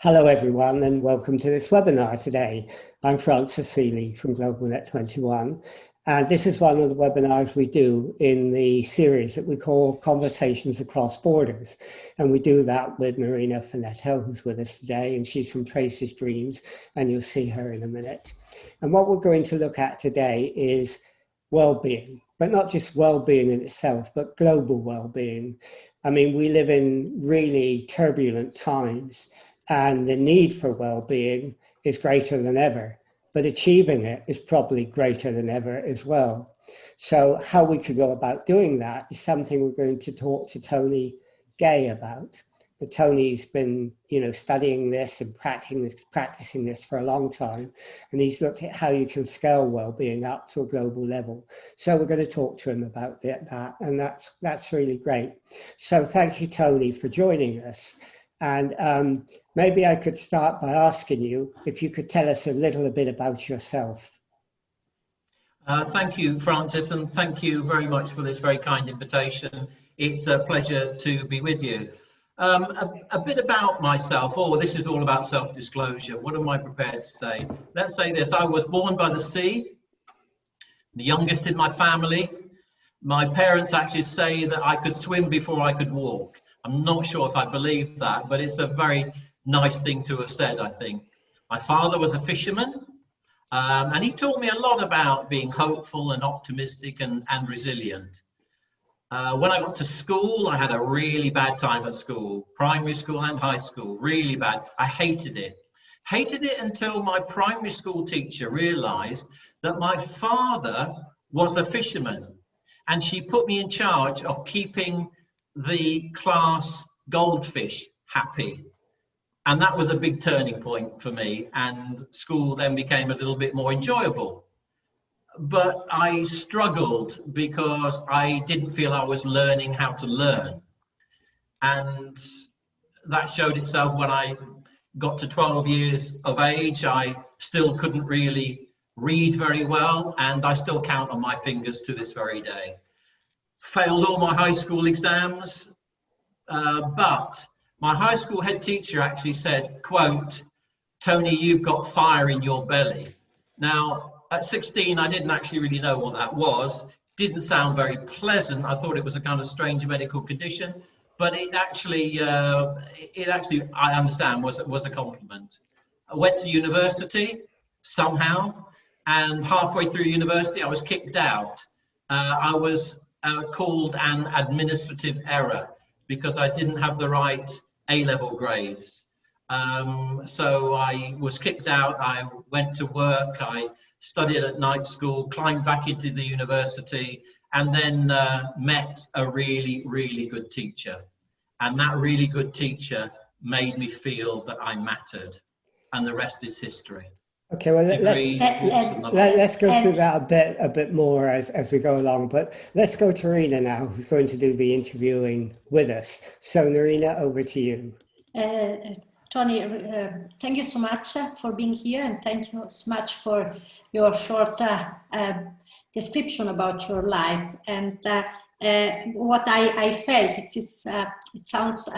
Hello everyone and welcome to this webinar today. I'm Francis Seeley from GlobalNet21 and this is one of the webinars we do in the series that we call Conversations Across Borders, and we do that with Marina Finetto, who's with us today, and she's from TracesDreams, and you'll see her in a minute. And what we're going to look at today is well-being, but not just well-being in itself, but global well-being. I mean, we live in really turbulent times, and the need for well-being is greater than ever, but achieving it is probably greater than ever as well. So how we could go about doing that is something we're going to talk to Tony Gaye about. But Tony's been, studying this and practicing this for a long time, and he's looked at how you can scale well-being up to a global level. So we're going to talk to him about that, and that's really great. So thank you, Tony, for joining us. And maybe I could start by asking you if you could tell us a little bit about yourself. Thank you, Francis, and thank you very much for this very kind invitation. It's a pleasure to be with you. A bit about myself. This is all about self-disclosure. What am I prepared to say? Let's say this. I was born by the sea, the youngest in my family. My parents actually say that I could swim before I could walk. I'm not sure if I believe that, but it's a very nice thing to have said, I think. My father was a fisherman, and he taught me a lot about being hopeful and optimistic and resilient. When I got to school, I had a really bad time at school, primary school and high school, really bad. I hated it. Hated it until my primary school teacher realized that my father was a fisherman, and she put me in charge of keeping the class goldfish happy. And that was a big turning point for me, and school then became a little bit more enjoyable. But I struggled because I didn't feel I was learning how to learn. And that showed itself when I got to 12 years of age. I still couldn't really read very well, and I still count on my fingers to this very day. Failed all my high school exams, but my high school head teacher actually said, quote, "Tony, you've got fire in your belly." Now, at 16, I didn't actually really know what that was. Didn't sound very pleasant. I thought it was a kind of strange medical condition, but it actually, I understand, was a compliment. I went to university somehow, and halfway through university, I was kicked out. I was called an administrative error because I didn't have the right A-level grades. So I was kicked out. I went to work. I studied at night school, climbed back into the university, and then met a really, really good teacher. And that really good teacher made me feel that I mattered. And the rest is history. Okay, well, let's go through that a bit more as we go along, but let's go to Marina now, who's going to do the interviewing with us. So Marina, over to you. Tony, thank you so much for being here, and thank you so much for your short description about your life. And what I felt, it sounds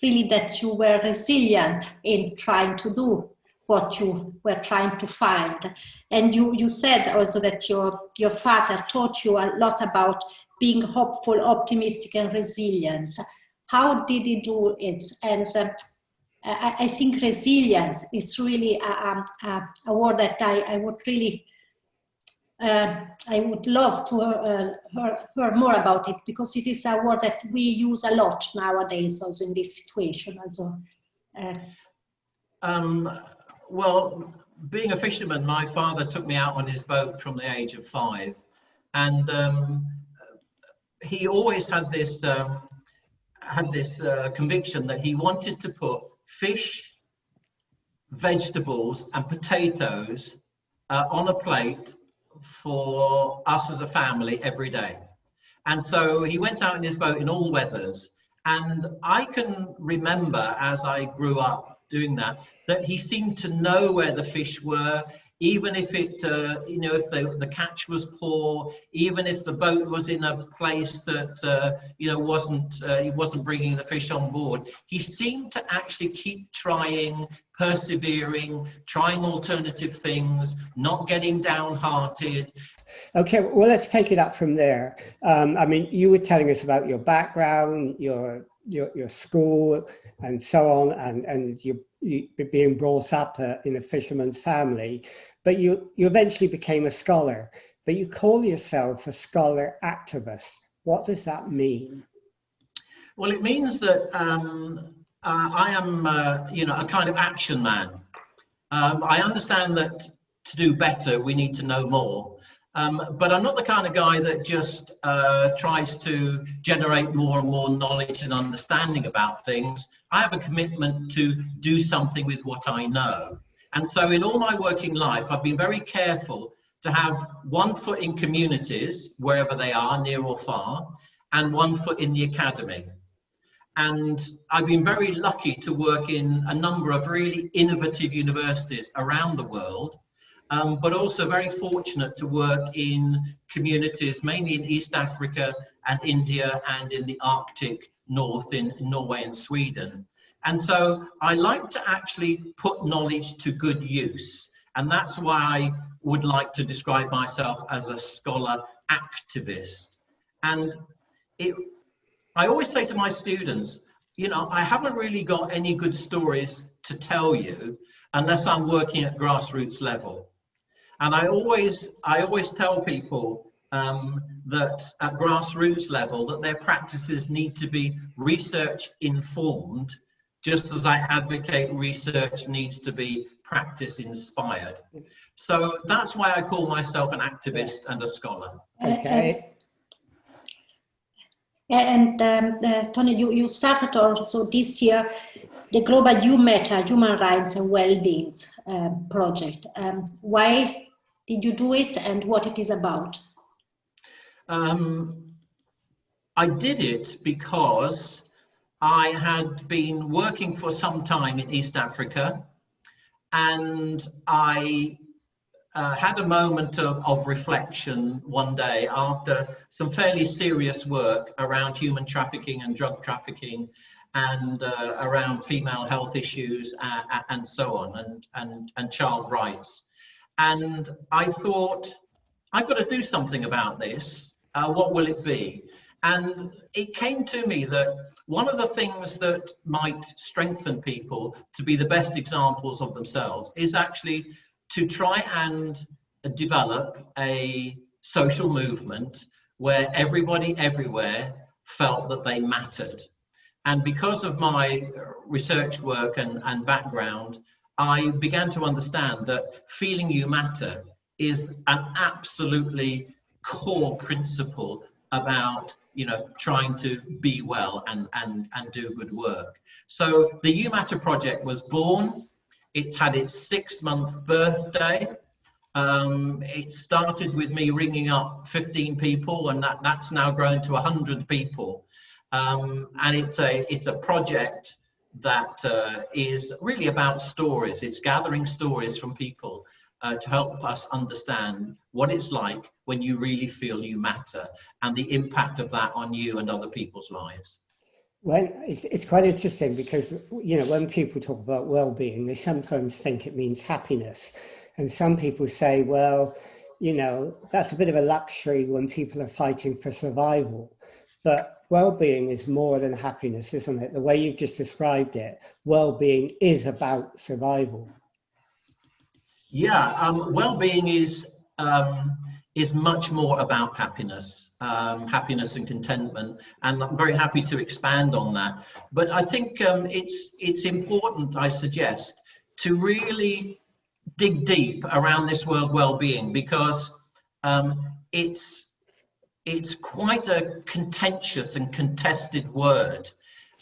really that you were resilient in trying to do what you were trying to find. And you said also that your father taught you a lot about being hopeful, optimistic, and resilient. How did he do it? And I think resilience is really a word that I would really, I would love to hear more about it, because it is a word that we use a lot nowadays, also in this situation. Also, well, being a fisherman, my father took me out on his boat from the age of 5, and he always had this conviction that he wanted to put fish, vegetables, and potatoes on a plate for us as a family every day. And so he went out in his boat in all weathers, and I can remember as I grew up doing that he seemed to know where the fish were. even if it, if the catch was poor, even if the boat was in a place that, wasn't bringing the fish on board, he seemed to actually keep trying, persevering, trying alternative things, not getting downhearted. Okay, well, let's take it up from there. I mean, you were telling us about your background, your school, and so on, and you being brought up in a fisherman's family, but you eventually became a scholar. But you call yourself a scholar activist. What does that mean? Well, it means that I am, a kind of action man. I understand that to do better, we need to know more. But I'm not the kind of guy that just tries to generate more and more knowledge and understanding about things. I have a commitment to do something with what I know. And so in all my working life, I've been very careful to have one foot in communities, wherever they are, near or far, and one foot in the academy. And I've been very lucky to work in a number of really innovative universities around the world. But also very fortunate to work in communities, mainly in East Africa and India and in the Arctic North in Norway and Sweden. And so I like to actually put knowledge to good use. And that's why I would like to describe myself as a scholar activist. And I always say to my students, I haven't really got any good stories to tell you unless I'm working at grassroots level. And I always tell people that at grassroots level that their practices need to be research informed, just as I advocate research needs to be practice inspired. So that's why I call myself an activist and a scholar. Okay. And Tony, you started also this year the Global Human Rights and Wellbeing project. Why did you do it and what it is about? I did it because I had been working for some time in East Africa, and I had a moment of reflection one day after some fairly serious work around human trafficking and drug trafficking and around female health issues and so on, and child rights. And I thought, I've got to do something about this. What will it be? And it came to me that one of the things that might strengthen people to be the best examples of themselves is actually to try and develop a social movement where everybody everywhere felt that they mattered. And because of my research work and background, I began to understand that feeling you matter is an absolutely core principle about trying to be well and do good work. So the You Matter project was born. It's had its 6-month birthday. It started with me ringing up 15 people, and that's now grown to 100 people. And it's a project that is really about stories. It's gathering stories from people to help us understand what it's like when you really feel you matter and the impact of that on you and other people's lives. Well, it's quite interesting because, when people talk about well-being, they sometimes think it means happiness. And some people say, well, that's a bit of a luxury when people are fighting for survival. But well-being is more than happiness, isn't it? The way you've just described it, well-being is about survival. Yeah, well-being is much more about happiness, happiness and contentment, and I'm very happy to expand on that. But I think it's important, I suggest, to really dig deep around this word well-being, because it's quite a contentious and contested word.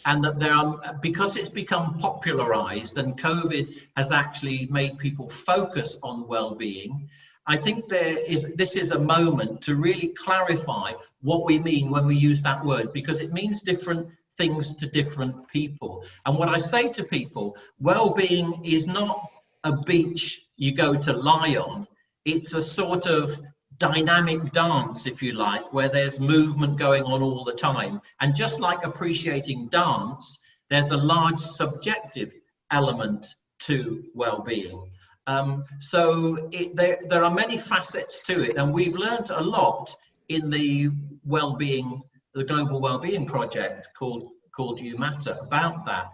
And that because it's become popularized and COVID has actually made people focus on well-being, I think this is a moment to really clarify what we mean when we use that word, because it means different things to different people. And what I say to people, well-being is not a beach you go to lie on. It's a sort of dynamic dance, if you like, where there's movement going on all the time. And just like appreciating dance, there's a large subjective element to well-being. So there are many facets to it, and we've learned a lot in the well-being, the Global Wellbeing Project called You Matter about that.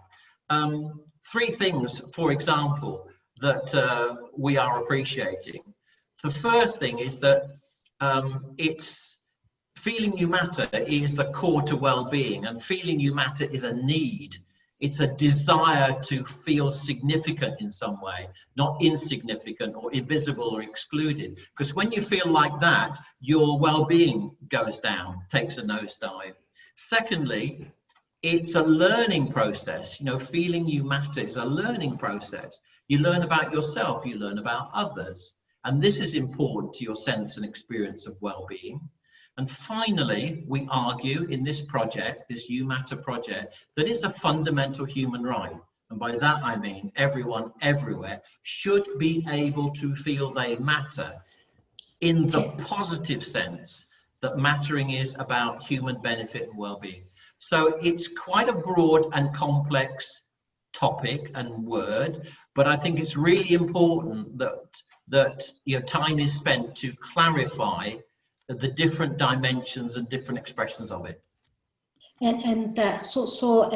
Three things, for example, that we are appreciating. The first thing is that it's feeling you matter is the core to well-being, and feeling you matter is a need. It's a desire to feel significant in some way, not insignificant or invisible or excluded. Because when you feel like that, your well-being goes down, takes a nosedive. Secondly, it's a learning process. You know, feeling you matter is a learning process. You learn about yourself, you learn about others. And this is important to your sense and experience of well-being. And finally, we argue in this project, this You Matter project, that it's a fundamental human right. And by that I mean everyone everywhere should be able to feel they matter in the positive sense that mattering is about human benefit and well-being. So it's quite a broad and complex topic and word, but I think it's really important that time is spent to clarify the different dimensions and different expressions of it. So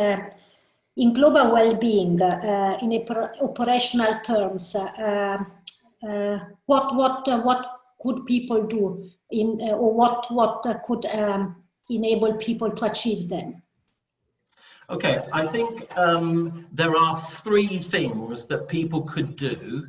in global well-being, in operational terms, what could people do or what could enable people to achieve them? Okay, I think there are three things that people could do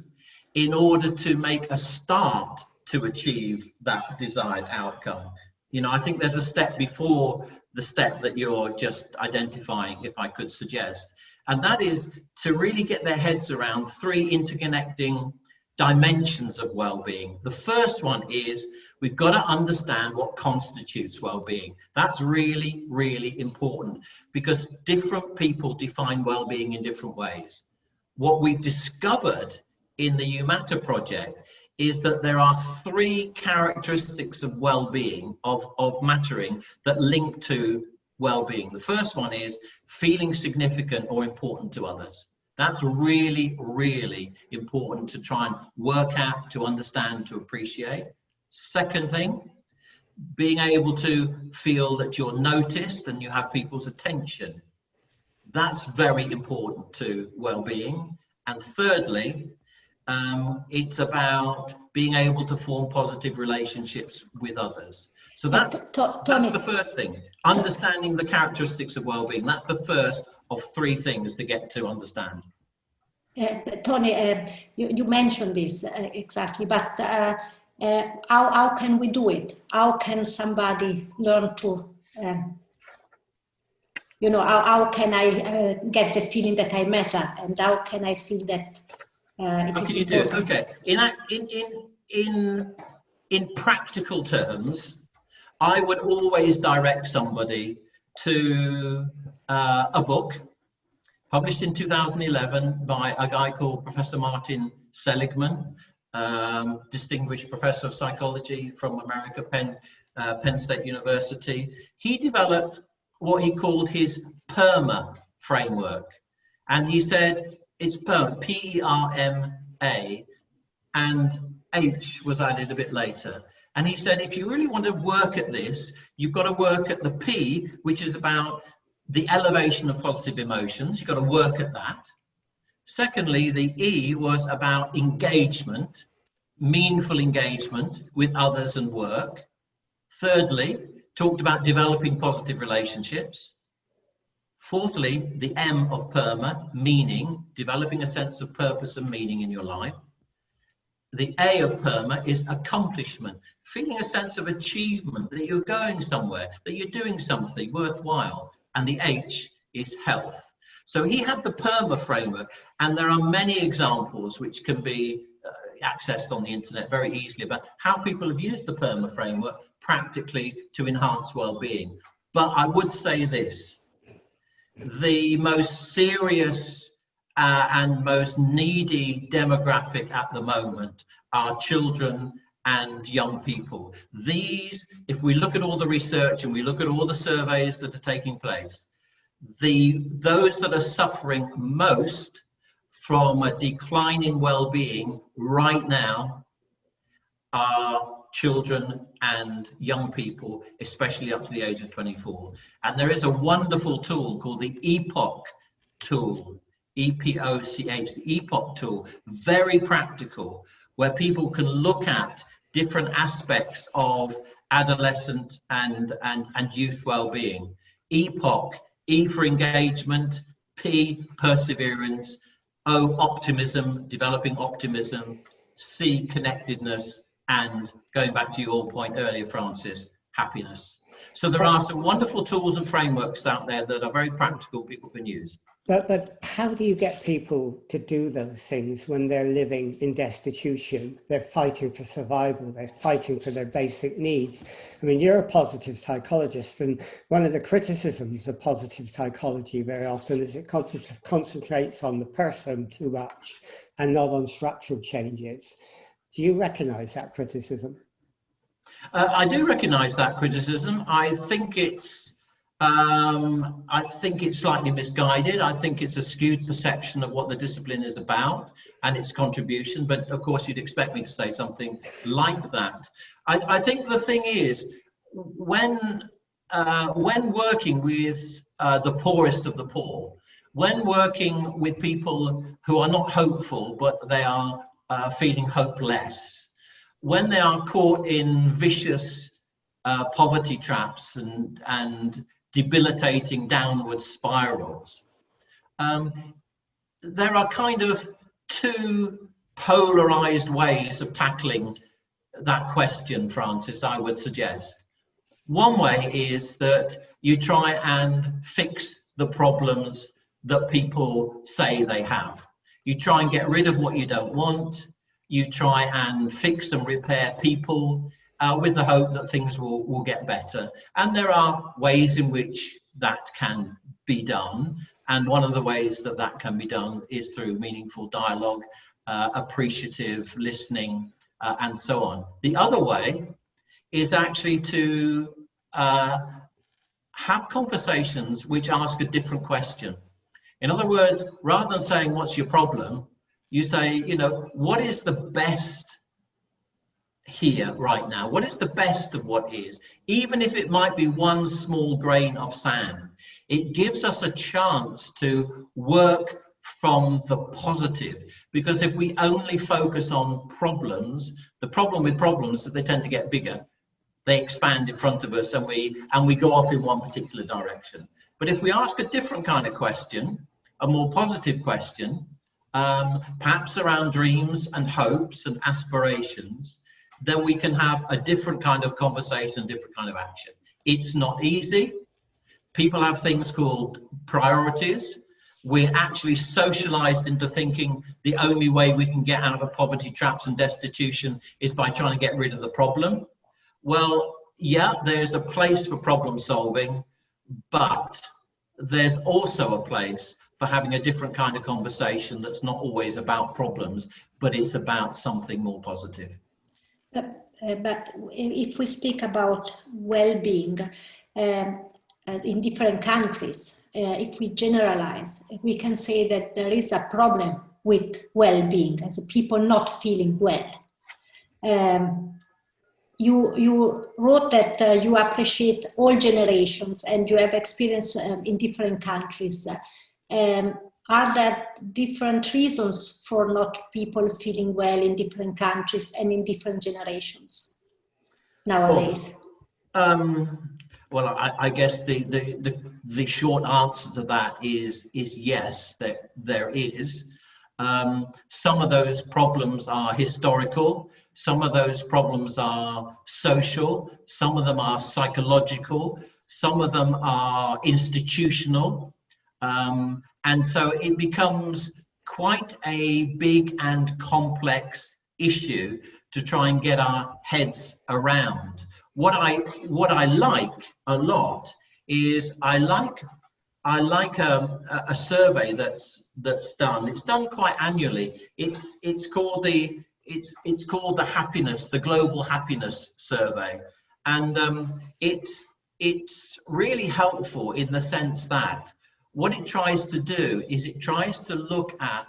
in order to make a start to achieve that desired outcome. You know, I think there's a step before the step that you're just identifying, if I could suggest, and that is to really get their heads around three interconnecting dimensions of well-being. The first one is we've got to understand what constitutes well-being. That's really, really important because different people define well-being in different ways. What we've discovered in the You Matter project is that there are three characteristics of well-being, of mattering, that link to well-being. The first one is feeling significant or important to others. That's really, really important to try and work out, to understand, to appreciate. Second thing, being able to feel that you're noticed and you have people's attention. That's very important to well-being. And thirdly, it's about being able to form positive relationships with others. So that's the first thing, understanding the characteristics of well-being. That's the first of three things to get to understand. Toni, you mentioned this exactly, but how can we do it? How can somebody learn to, how can I get the feeling that I matter, and how can I feel that how can you do it? Okay, in practical terms, I would always direct somebody to a book published in 2011 by a guy called Professor Martin Seligman, distinguished professor of psychology from America, Penn State University. He developed what he called his Perma Framework, and he said it's Perma, P-E-R-M-A, and H was added a bit later. And he said, if you really want to work at this, you've got to work at the P, which is about the elevation of positive emotions. You've got to work at that. Secondly, the E was about engagement, meaningful engagement with others and work. Thirdly, talked about developing positive relationships. Fourthly, the M of Perma, meaning, developing a sense of purpose and meaning in your life. The A of Perma is accomplishment, feeling a sense of achievement, that you're going somewhere, that you're doing something worthwhile. And the H is health. So he had the Perma Framework, and there are many examples which can be accessed on the internet very easily about how people have used the Perma Framework practically to enhance well-being. But I would say this, the most serious and most needy demographic at the moment are children and young people. These, if we look at all the research and we look at all the surveys that are taking place, those that are suffering most from a decline in well-being right now are children and young people, especially up to the age of 24. And there is a wonderful tool called the EPOCH tool, EPOCH, the EPOCH tool, very practical, where people can look at different aspects of adolescent and youth well-being. EPOCH, E for engagement, P, perseverance, O, optimism, developing optimism, C, connectedness, and going back to your point earlier, Francis, happiness. So there are some wonderful tools and frameworks out there that are very practical, people can use. But how do you get people to do those things when they're living in destitution? They're fighting for survival, they're fighting for their basic needs. I mean, you're a positive psychologist, and one of the criticisms of positive psychology very often is it concentrates on the person too much and not on structural changes. Do you recognize that criticism? I do recognize that criticism. I think it's slightly misguided. I think it's a skewed perception of what the discipline is about and its contribution. But of course, you'd expect me to say something like that. I think the thing is, when working with the poorest of the poor, when working with people who are not hopeful, but they are feeling hopeless, when they are caught in vicious poverty traps and debilitating downward spirals, there are kind of two polarized ways of tackling that question, Francis, I would suggest. One way is that you try and fix the problems that people say they have. You try and get rid of what you don't want. You try and fix and repair people with the hope that things will get better. And there are ways in which that can be done. And one of the ways that that can be done is through meaningful dialogue, appreciative listening, and so on. The other way is actually to have conversations which ask a different question. In other words, rather than saying, what's your problem? You say, you know, what is the best here right now? What is the best of what is? Even if it might be one small grain of sand, it gives us a chance to work from the positive. Because if we only focus on problems, the problem with problems is that they tend to get bigger. They expand in front of us and we go off in one particular direction. But if we ask a different kind of question, a more positive question, perhaps around dreams and hopes and aspirations, then we can have a different kind of conversation, different kind of action. It's not easy. People have things called priorities. We're actually socialized into thinking the only way we can get out of poverty traps and destitution is by trying to get rid of the problem. Well, yeah, there's a place for problem solving, but there's also a place for having a different kind of conversation that's not always about problems, but it's about something more positive. But if we speak about well-being in different countries, if we generalize, we can say that there is a problem with well-being, as people not feeling well. You wrote that you appreciate all generations and you have experience in different countries. Are there different reasons for not people feeling well in different countries and in different generations nowadays? Well, I guess the short answer to that is yes, that there is. Some of those problems are historical, some of those problems are social, some of them are psychological, some of them are institutional. And so it becomes quite a big and complex issue to try and get our heads around. What I like a lot is I like I like a survey that's done. It's done quite annually. It's called the Global Happiness Survey, and it's really helpful in the sense that what it tries to do is it tries to look at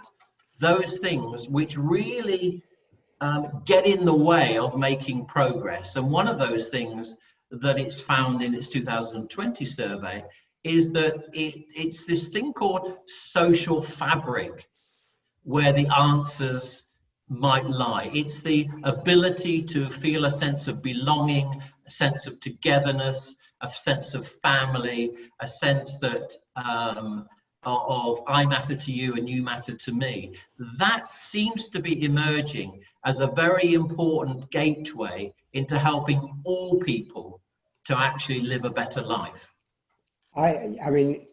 those things which really get in the way of making progress. And one of those things that it's found in its 2020 survey is that it's this thing called social fabric where the answers might lie. It's the ability to feel a sense of belonging, a sense of togetherness, a sense of family, a sense that of I matter to you and you matter to me. That seems to be emerging as a very important gateway into helping all people to actually live a better life. I mean,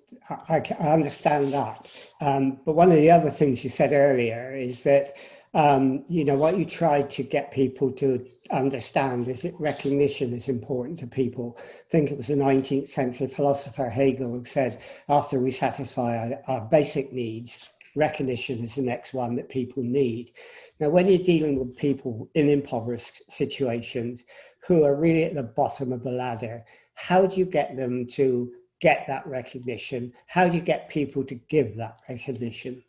I understand that. But one of the other things you said earlier is that, you know, what you try to get people to understand is that recognition is important to people. I think it was the 19th century philosopher Hegel who said, after we satisfy our basic needs, recognition is the next one that people need. Now, when you're dealing with people in impoverished situations who are really at the bottom of the ladder, how do you get them to get that recognition? How do you get people to give that recognition?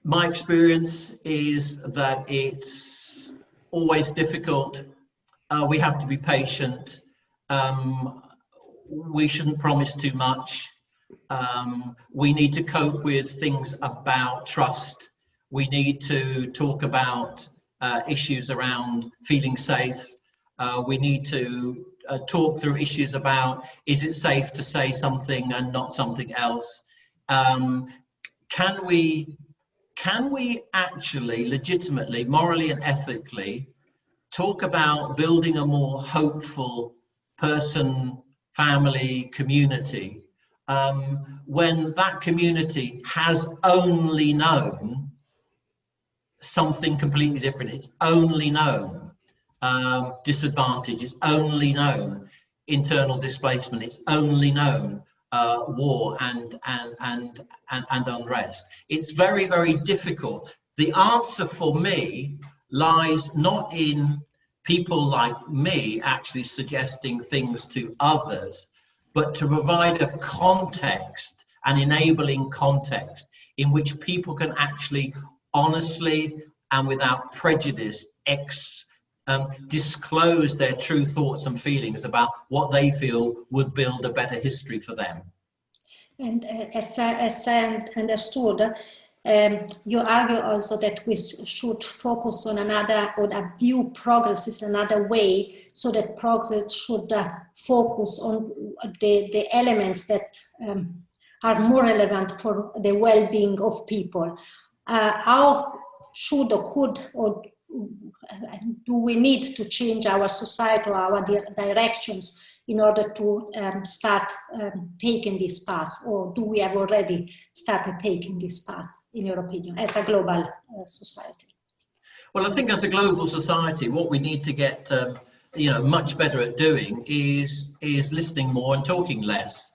My experience is that it's always difficult. We have to be patient. We shouldn't promise too much. We need to cope with things about trust. We need to talk about issues around feeling safe. We need to talk through issues about, is it safe to say something and not something else? Can we actually legitimately, morally and ethically talk about building a more hopeful person, family, community, when that community has only known something completely different? It's only known disadvantage, it's only known internal displacement, it's only known war and unrest. It's very, very difficult. The answer for me lies not in people like me actually suggesting things to others, but to provide a context, an enabling context in which people can actually honestly and without prejudice disclose their true thoughts and feelings about what they feel would build a better history for them. And as I understood, you argue also that we should focus on view progress is another way, so that progress should focus on the elements that are more relevant for the well-being of people. How should or could or do we need to change our society or our directions in order to start taking this path, or do we have already started taking this path, in your opinion, as a global society? Well, I think as a global society, what we need to get much better at doing is listening more and talking less.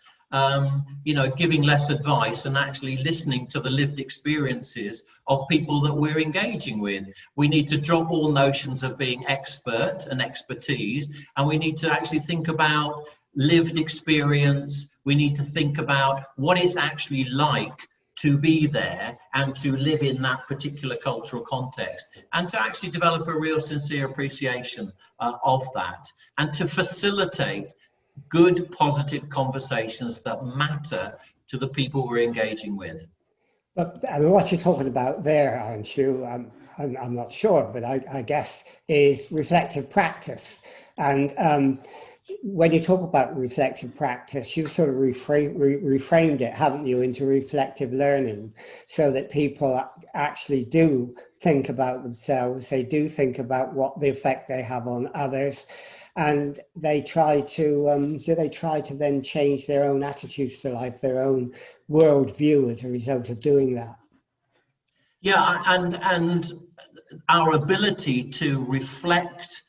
Giving less advice and actually listening to the lived experiences of people that we're engaging with. We need to drop all notions of being expert and expertise, and we need to actually think about lived experience. We need to think about what it's actually like to be there and to live in that particular cultural context, and to actually develop a real sincere appreciation of that, and to facilitate good, positive conversations that matter to the people we're engaging with. But I mean, what you're talking about there, aren't you? I'm not sure, but I guess is reflective practice. And when you talk about reflective practice, you've sort of reframed it, haven't you, into reflective learning, so that people actually do think about themselves, they do think about what the effect they have on others, and they try to, do they try to then change their own attitudes to life, their own worldview as a result of doing that? Yeah, and our ability to reflect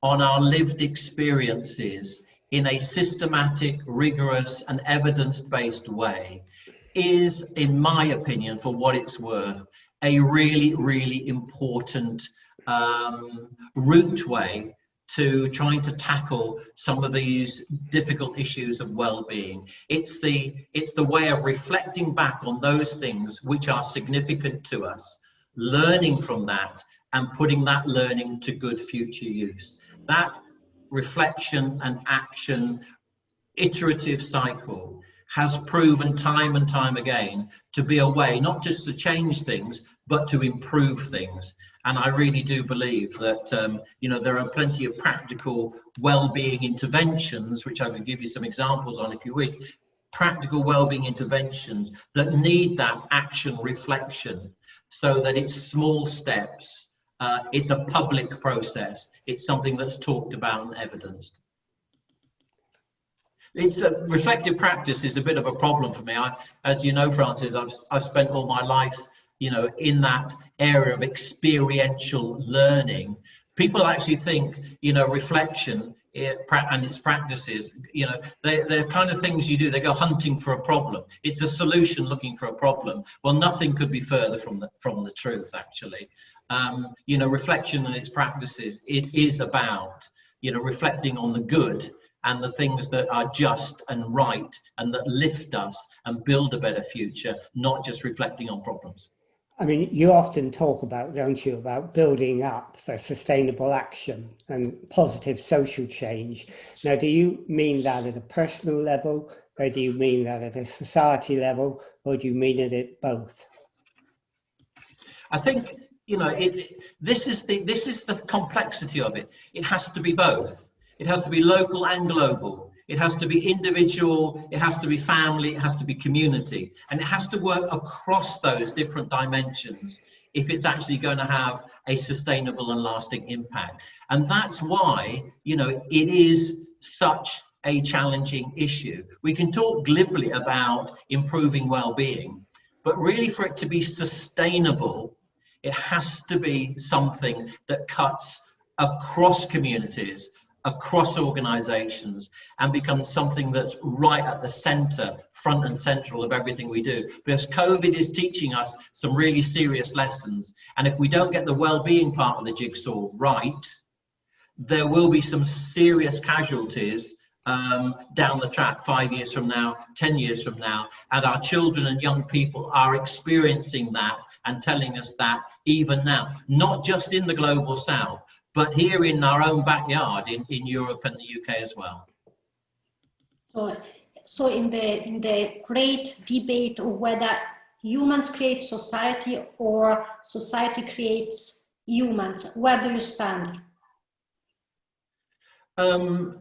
on our lived experiences in a systematic, rigorous and evidence-based way is, in my opinion, for what it's worth, a really, really important route way to trying to tackle some of these difficult issues of well-being. It's the way of reflecting back on those things which are significant to us, learning from that and putting that learning to good future use. That reflection and action iterative cycle has proven time and time again to be a way not just to change things but to improve things. And I really do believe that you know, there are plenty of practical well-being interventions, which I can give you some examples on if you wish, practical well-being interventions that need that action reflection, so that it's small steps, it's a public process, it's something that's talked about and evidenced. It's a reflective practice is a bit of a problem for me. As you know, Francis, I've spent all my life, you know, in that area of experiential learning. People actually think, you know, reflection and its practices, you know, they're kind of things you do. They go hunting for a problem. It's a solution looking for a problem. Well, nothing could be further from the truth, actually. You know, reflection and its practices, it is about, you know, reflecting on the good and the things that are just and right and that lift us and build a better future, not just reflecting on problems. I mean, you often talk about, don't you, about building up for sustainable action and positive social change. Now, do you mean that at a personal level, or do you mean that at a society level, or do you mean it at both? I think, you know, this is the complexity of it. It has to be both. It has to be local and global. It has to be individual, it has to be family, it has to be community, and it has to work across those different dimensions if it's actually going to have a sustainable and lasting impact. And that's why, you know, it is such a challenging issue. We can talk glibly about improving well-being, but really for it to be sustainable, it has to be something that cuts across communities, across organizations, and becomes something that's right at the center, front and central of everything we do. Because COVID is teaching us some really serious lessons. And if we don't get the well-being part of the jigsaw right, there will be some serious casualties down the track 5 years from now, 10 years from now. And our children and young people are experiencing that and telling us that even now, not just in the global south, but here in our own backyard in Europe and the UK as well. So in the great debate of whether humans create society or society creates humans, where do you stand? I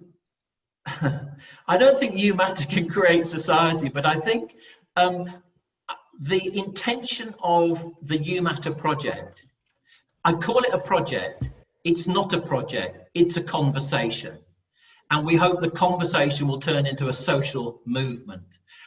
don't think you matter can create society, but I think the intention of the You Matter project, I call it a project. It's not a project, it's a conversation. And we hope the conversation will turn into a social movement.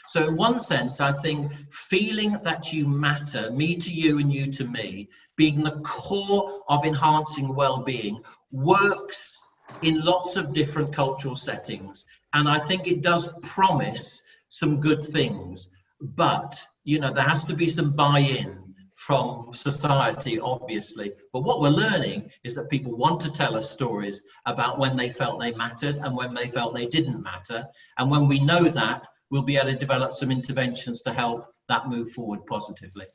So in one sense, I think feeling that you matter, me to you and you to me, being the core of enhancing well-being, works in lots of different cultural settings. And I think it does promise some good things. But, you know, there has to be some buy-in from society, obviously. But what we're learning is that people want to tell us stories about when they felt they mattered and when they felt they didn't matter. And when we know that, we'll be able to develop some interventions to help that move forward positively.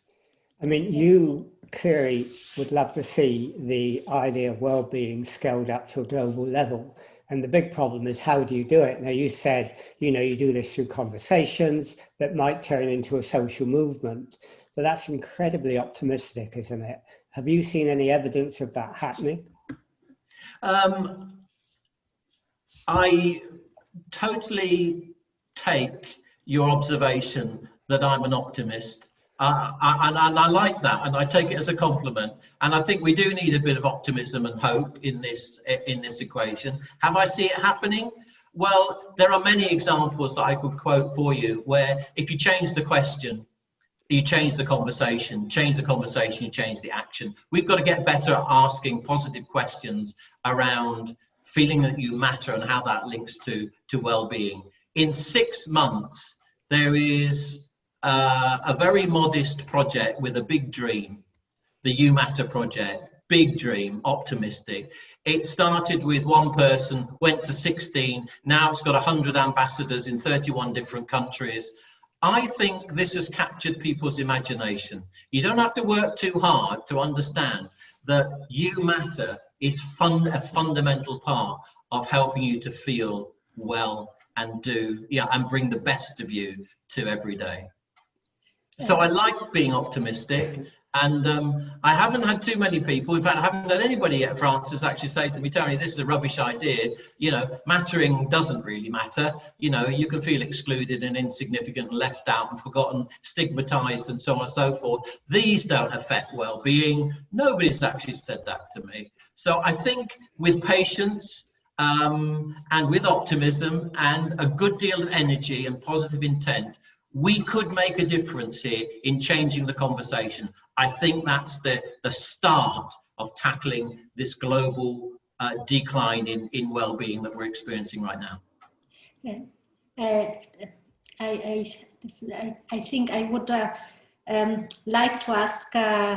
I mean, you clearly would love to see the idea of well-being scaled up to a global level. And the big problem is, how do you do it? Now, you said, you know, you do this through conversations that might turn into a social movement. But that's incredibly optimistic, isn't it? Have you seen any evidence of that happening? I totally take your observation that I'm an optimist. And I like that, and I take it as a compliment. And I think we do need a bit of optimism and hope in this equation. Have I seen it happening? Well, there are many examples that I could quote for you where if you change the question, you change the conversation, you change the action. We've got to get better at asking positive questions around feeling that you matter and how that links to well-being. In 6 months, there is a very modest project with a big dream, the You Matter project. Big dream, optimistic. It started with 1 person, went to 16, now it's got 100 ambassadors in 31 different countries. I think this has captured people's imagination. You don't have to work too hard to understand that You Matter is a fundamental part of helping you to feel well and and bring the best of you to every day. So I like being optimistic. And I haven't had too many people, in fact, I haven't had anybody yet, Francis, actually say to me, Tony, this is a rubbish idea. You know, mattering doesn't really matter. You know, you can feel excluded and insignificant, left out and forgotten, stigmatized and so on and so forth. These don't affect well-being. Nobody's actually said that to me. So I think with patience and with optimism and a good deal of energy and positive intent, we could make a difference here in changing the conversation. I think that's the start of tackling this global decline in well-being that we're experiencing right now. I think I would like to ask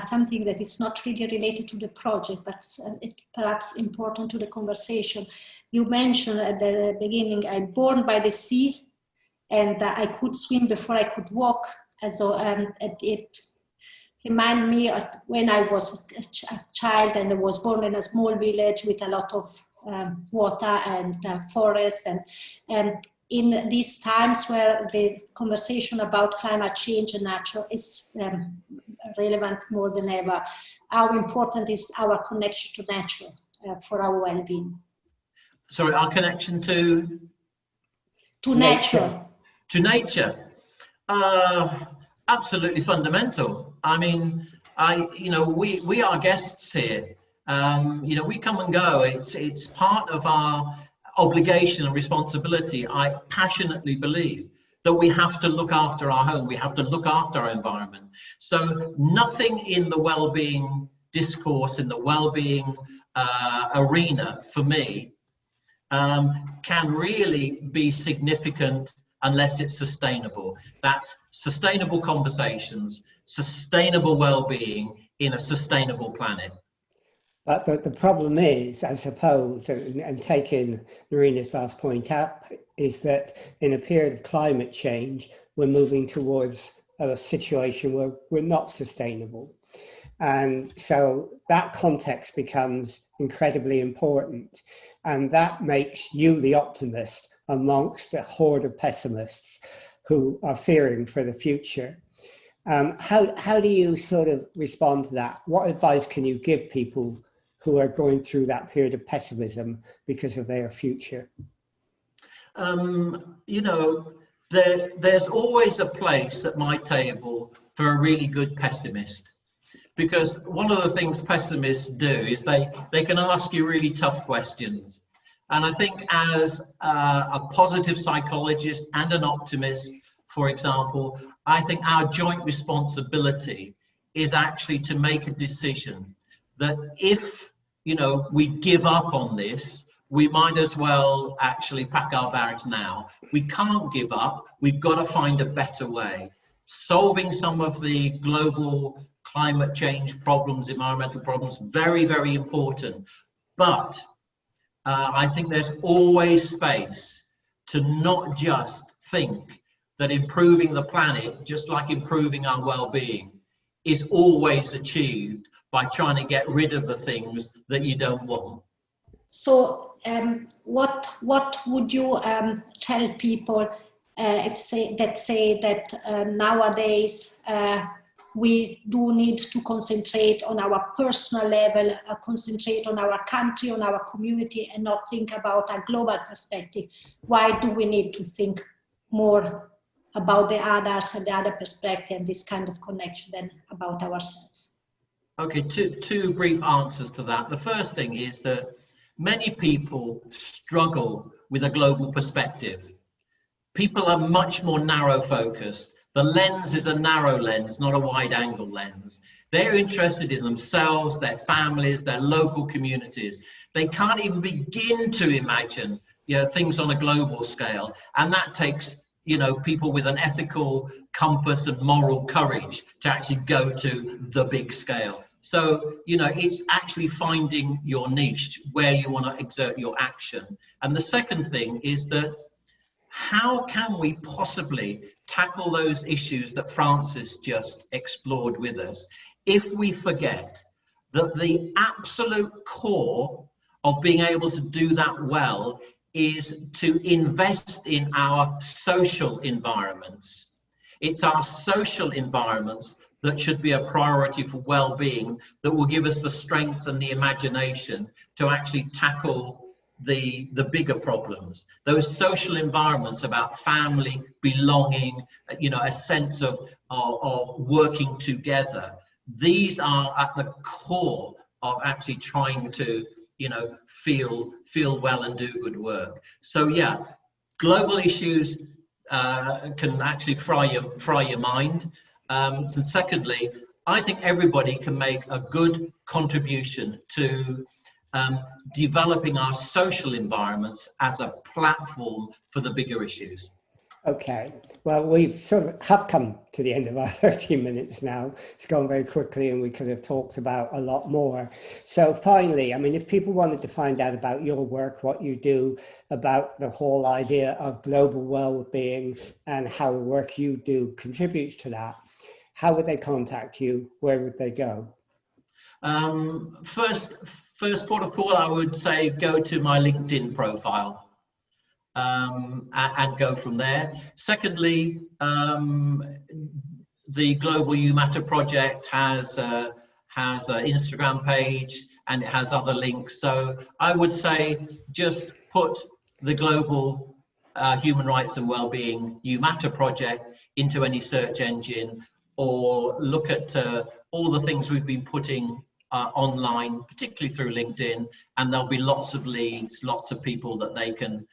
something that is not really related to the project, but it's perhaps important to the conversation. You mentioned at the beginning, I'm born by the sea, and I could swim before I could walk. And so it reminded me of when I was a child and I was born in a small village with a lot of water and forest. And in these times where the conversation about climate change and nature is relevant more than ever, how important is our connection to nature for our well-being? Sorry, our connection to? To nature. To nature, absolutely fundamental. I mean, we are guests here. We come and go. It's part of our obligation and responsibility. I passionately believe that we have to look after our home. We have to look after our environment. So nothing in the well-being discourse, in the well-being arena, for me, can really be significant unless it's sustainable. That's sustainable conversations, sustainable well-being in a sustainable planet. But the problem is, I suppose, and taking Marina's last point up, is that in a period of climate change, we're moving towards a situation where we're not sustainable. And so that context becomes incredibly important. And that makes you the optimist amongst a horde of pessimists who are fearing for the future. How do you sort of respond to that? What advice can you give people who are going through that period of pessimism because of their future? There's always a place at my table for a really good pessimist. Because one of the things pessimists do is they can ask you really tough questions. And I think as a positive psychologist and an optimist, for example, I think our joint responsibility is actually to make a decision that if, we give up on this, we might as well actually pack our bags now. We can't give up. We've got to find a better way. Solving some of the global climate change problems, environmental problems, very, very important. But I think there's always space to not just think that improving the planet, just like improving our well-being, is always achieved by trying to get rid of the things that you don't want. So what would you tell people if say that nowadays we do need to concentrate on our personal level, concentrate on our country, on our community, and not think about a global perspective? Why do we need to think more about the others and the other perspective and this kind of connection than about ourselves? Okay, two brief answers to that. The first thing is that many people struggle with a global perspective. People are much more narrow focused. The lens is a narrow lens, not a wide angle lens. They're interested in themselves, their families, their local communities. They can't even begin to imagine, you know, things on a global scale. And that takes, you know, people with an ethical compass and moral courage to actually go to the big scale. So, you know, it's actually finding your niche where you want to exert your action. And the second thing is that how can we possibly tackle those issues that Francis just explored with us if we forget that the absolute core of being able to do that well is to invest in our social environments. It's our social environments that should be a priority for well-being, that will give us the strength and the imagination to actually tackle the bigger problems. Those social environments about family, belonging, you know, a sense of working together. These are at the core of actually trying to, you know, feel well and do good work. So yeah, global issues can actually fry your mind. So secondly, I think everybody can make a good contribution to developing our social environments as a platform for the bigger issues. Okay, well, we've sort of have come to the end of our 13 minutes now. It's gone very quickly and we could have talked about a lot more. So finally, I mean, if people wanted to find out about your work, what you do, about the whole idea of global well-being and how the work you do contributes to that, how would they contact you? Where would they go? First port of call, I would say go to my LinkedIn profile. And go from there. Secondly, the Global You Matter project has an Instagram page and it has other links. So I would say just put the Global Human Rights and Wellbeing You Matter project into any search engine, or look at all the things we've been putting online, particularly through LinkedIn, and there'll be lots of leads, lots of people that they can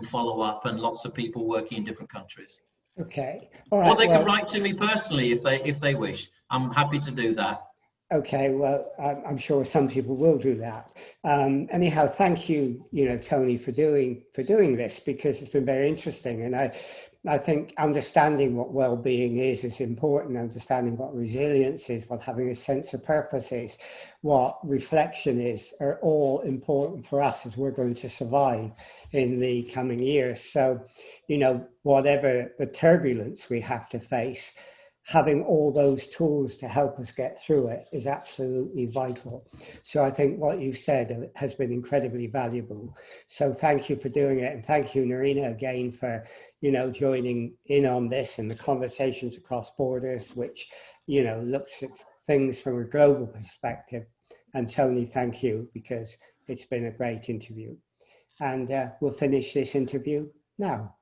follow up, and lots of people working in different countries. Okay. All right. Or they can write to me personally if they wish. I'm happy to do that. Okay, well, I'm sure some people will do that. Anyhow, thank you, Tony, for doing this, because it's been very interesting, and I think understanding what well-being is important. Understanding what resilience is, what having a sense of purpose is, what reflection is, are all important for us as we're going to survive in the coming years. So, whatever the turbulence we have to face, having all those tools to help us get through it is absolutely vital. So I think what you said has been incredibly valuable. So thank you for doing it. And thank you, Nerina, again, for, joining in on this and the conversations across borders, which, looks at things from a global perspective. And Tony, thank you, because it's been a great interview. And we'll finish this interview now.